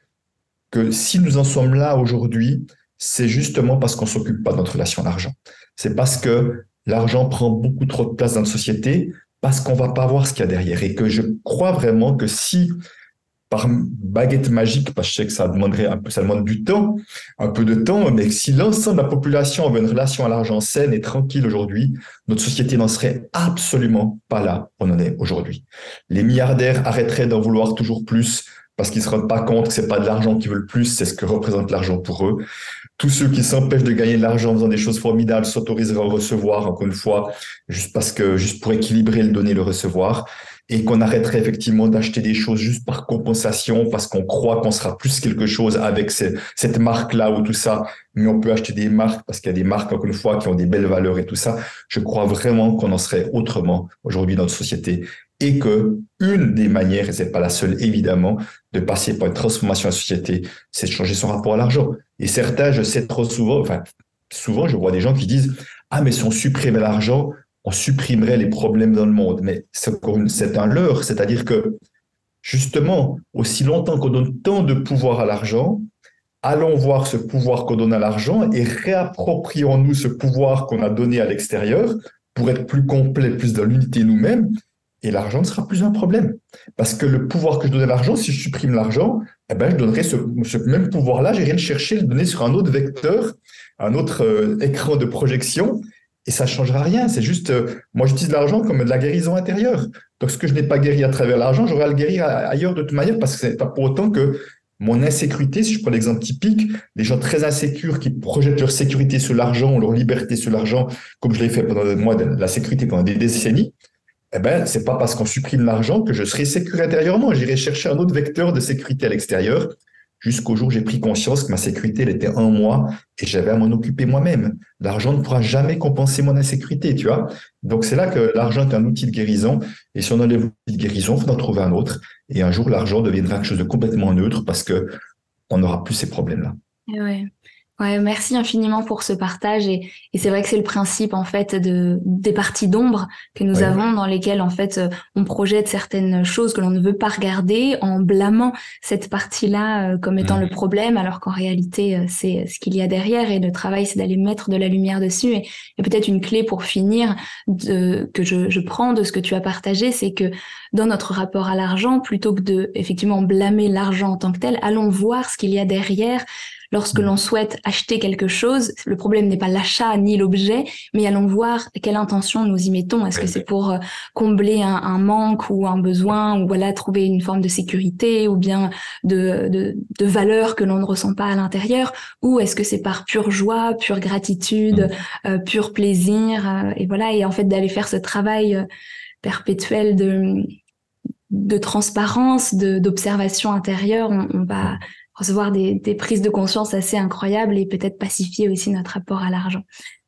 si nous en sommes là aujourd'hui, c'est justement parce qu'on ne s'occupe pas de notre relation à l'argent. C'est parce que l'argent prend beaucoup trop de place dans notre société, parce qu'on ne va pas voir ce qu'il y a derrière. Et que je crois vraiment que si, par baguette magique, parce que je sais que ça demande du temps, un peu de temps, mais si l'ensemble de la population avait une relation à l'argent saine et tranquille aujourd'hui, notre société n'en serait absolument pas là où on en est aujourd'hui. Les milliardaires arrêteraient d'en vouloir toujours plus parce qu'ils ne se rendent pas compte que ce n'est pas de l'argent qu'ils veulent plus, c'est ce que représente l'argent pour eux. Tous ceux qui s'empêchent de gagner de l'argent en faisant des choses formidables s'autoriseraient à recevoir, encore une fois, juste pour équilibrer le donner et le recevoir. Et qu'on arrêterait effectivement d'acheter des choses juste par compensation parce qu'on croit qu'on sera plus quelque chose avec cette marque-là ou tout ça. Mais on peut acheter des marques parce qu'il y a des marques, encore une fois, qui ont des belles valeurs et tout ça. Je crois vraiment qu'on en serait autrement aujourd'hui dans notre société et que une des manières, et c'est pas la seule évidemment, de passer par une transformation de la société, c'est de changer son rapport à l'argent. Et certains, je sais trop souvent, souvent je vois des gens qui disent « Ah, mais si on supprimait l'argent, on supprimerait les problèmes dans le monde. » Mais c'est un leurre, c'est-à-dire que justement, aussi longtemps qu'on donne tant de pouvoir à l'argent, allons voir ce pouvoir qu'on donne à l'argent et réapproprions-nous ce pouvoir qu'on a donné à l'extérieur pour être plus complet, plus dans l'unité nous-mêmes, et l'argent ne sera plus un problème. Parce que le pouvoir que je donne à l'argent, si je supprime l'argent, je donnerai ce même pouvoir-là, j'ai rien de chercher, le donner sur un autre vecteur, un autre écran de projection, et ça ne changera rien. C'est juste, moi, j'utilise l'argent comme de la guérison intérieure. Donc, ce que je n'ai pas guéri à travers l'argent, j'aurai à le guérir ailleurs de toute manière, parce que ce n'est pas pour autant que mon insécurité, si je prends l'exemple typique, les gens très insécures qui projettent leur sécurité sur l'argent ou leur liberté sur l'argent, comme je l'ai fait pendant moi, de la sécurité pendant des décennies, eh ben, c'est pas parce qu'on supprime l'argent que je serai sécure intérieurement. J'irai chercher un autre vecteur de sécurité à l'extérieur, jusqu'au jour où j'ai pris conscience que ma sécurité, elle était en moi et j'avais à m'en occuper moi-même. L'argent ne pourra jamais compenser mon insécurité, tu vois. Donc, c'est là que l'argent est un outil de guérison. Et si on enlève l'outil de guérison, il faut en trouver un autre. Et un jour, l'argent deviendra quelque chose de complètement neutre parce que on n'aura plus ces problèmes-là. Ouais. Ouais, merci infiniment pour ce partage et c'est vrai que c'est le principe en fait des parties d'ombre que nous avons dans lesquelles en fait on projette certaines choses que l'on ne veut pas regarder en blâmant cette partie-là comme étant le problème alors qu'en réalité c'est ce qu'il y a derrière et le travail c'est d'aller mettre de la lumière dessus et peut-être une clé pour finir que je prends de ce que tu as partagé, c'est que dans notre rapport à l'argent, plutôt que de effectivement blâmer l'argent en tant que tel, allons voir ce qu'il y a derrière. Lorsque l'on souhaite acheter quelque chose, le problème n'est pas l'achat ni l'objet, mais allons voir quelle intention nous y mettons. Est-ce que c'est pour combler un manque ou un besoin, ou voilà trouver une forme de sécurité, ou bien de valeur que l'on ne ressent pas à l'intérieur, ou est-ce que c'est par pure joie, pure gratitude, pur plaisir, et voilà, et en fait d'aller faire ce travail perpétuel de transparence, d'observation intérieure, on va recevoir des prises de conscience assez incroyables et peut-être pacifier aussi notre rapport à l'argent.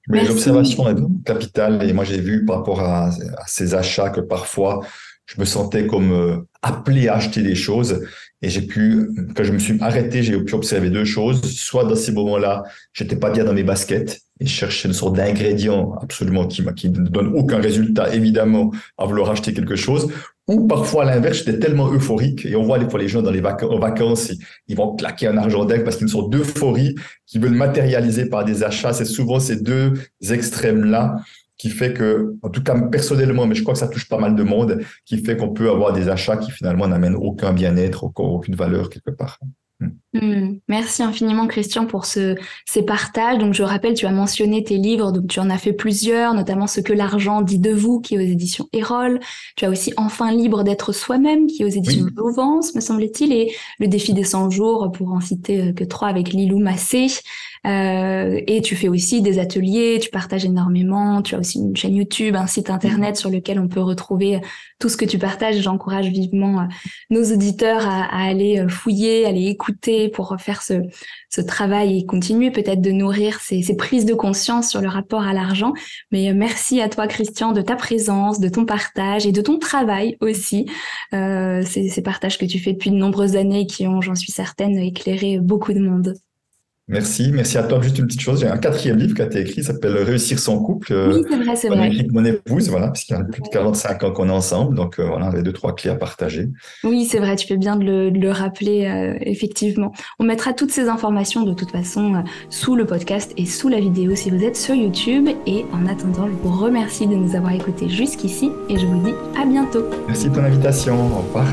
Mais l'observation est vraiment capitale et moi j'ai vu par rapport à ces achats que parfois je me sentais comme appelé à acheter des choses et quand je me suis arrêté, j'ai pu observer deux choses. Soit dans ces moments-là, j'étais pas bien dans mes baskets et je cherchais une sorte d'ingrédient absolument qui ne donne aucun résultat évidemment à vouloir acheter quelque chose. Ou parfois, à l'inverse, j'étais tellement euphorique. Et on voit des fois les gens dans en vacances, ils vont claquer un argent dingue parce qu'ils sont d'euphorie, qui veulent matérialiser par des achats. C'est souvent ces deux extrêmes-là qui fait que, en tout cas personnellement, mais je crois que ça touche pas mal de monde, qui fait qu'on peut avoir des achats qui finalement n'amènent aucun bien-être, aucune valeur quelque part. Merci infiniment Christian pour ces partages. Donc je rappelle, tu as mentionné tes livres, donc tu en as fait plusieurs, notamment Ce que l'argent dit de vous, qui est aux éditions Erol. Tu as aussi Enfin libre d'être soi-même, qui est aux éditions Jouvence, me semble-t-il, et Le défi des 100 jours, pour en citer que 3 avec Lilou Massé. Et tu fais aussi des ateliers, tu partages énormément, tu as aussi une chaîne YouTube, un site internet sur lequel on peut retrouver tout ce que tu partages. J'encourage vivement nos auditeurs à aller fouiller, à aller écouter pour faire ce travail et continuer peut-être de nourrir ces prises de conscience sur le rapport à l'argent. Mais merci à toi Christian de ta présence, de ton partage et de ton travail aussi. Ces partages que tu fais depuis de nombreuses années qui ont, j'en suis certaine, éclairé beaucoup de monde. Merci à toi. Juste une petite chose, j'ai un 4e livre qui a été écrit, ça s'appelle Réussir son couple. Oui, c'est vrai. Écrit avec mon épouse, voilà, puisqu'il y a plus de 45 ans qu'on est ensemble, donc voilà, on avait 2-3 clés à partager. Oui, c'est vrai, tu fais bien de le rappeler, effectivement. On mettra toutes ces informations de toute façon sous le podcast et sous la vidéo si vous êtes sur YouTube. Et en attendant, je vous remercie de nous avoir écoutés jusqu'ici et je vous dis à bientôt. Merci de ton invitation, au revoir.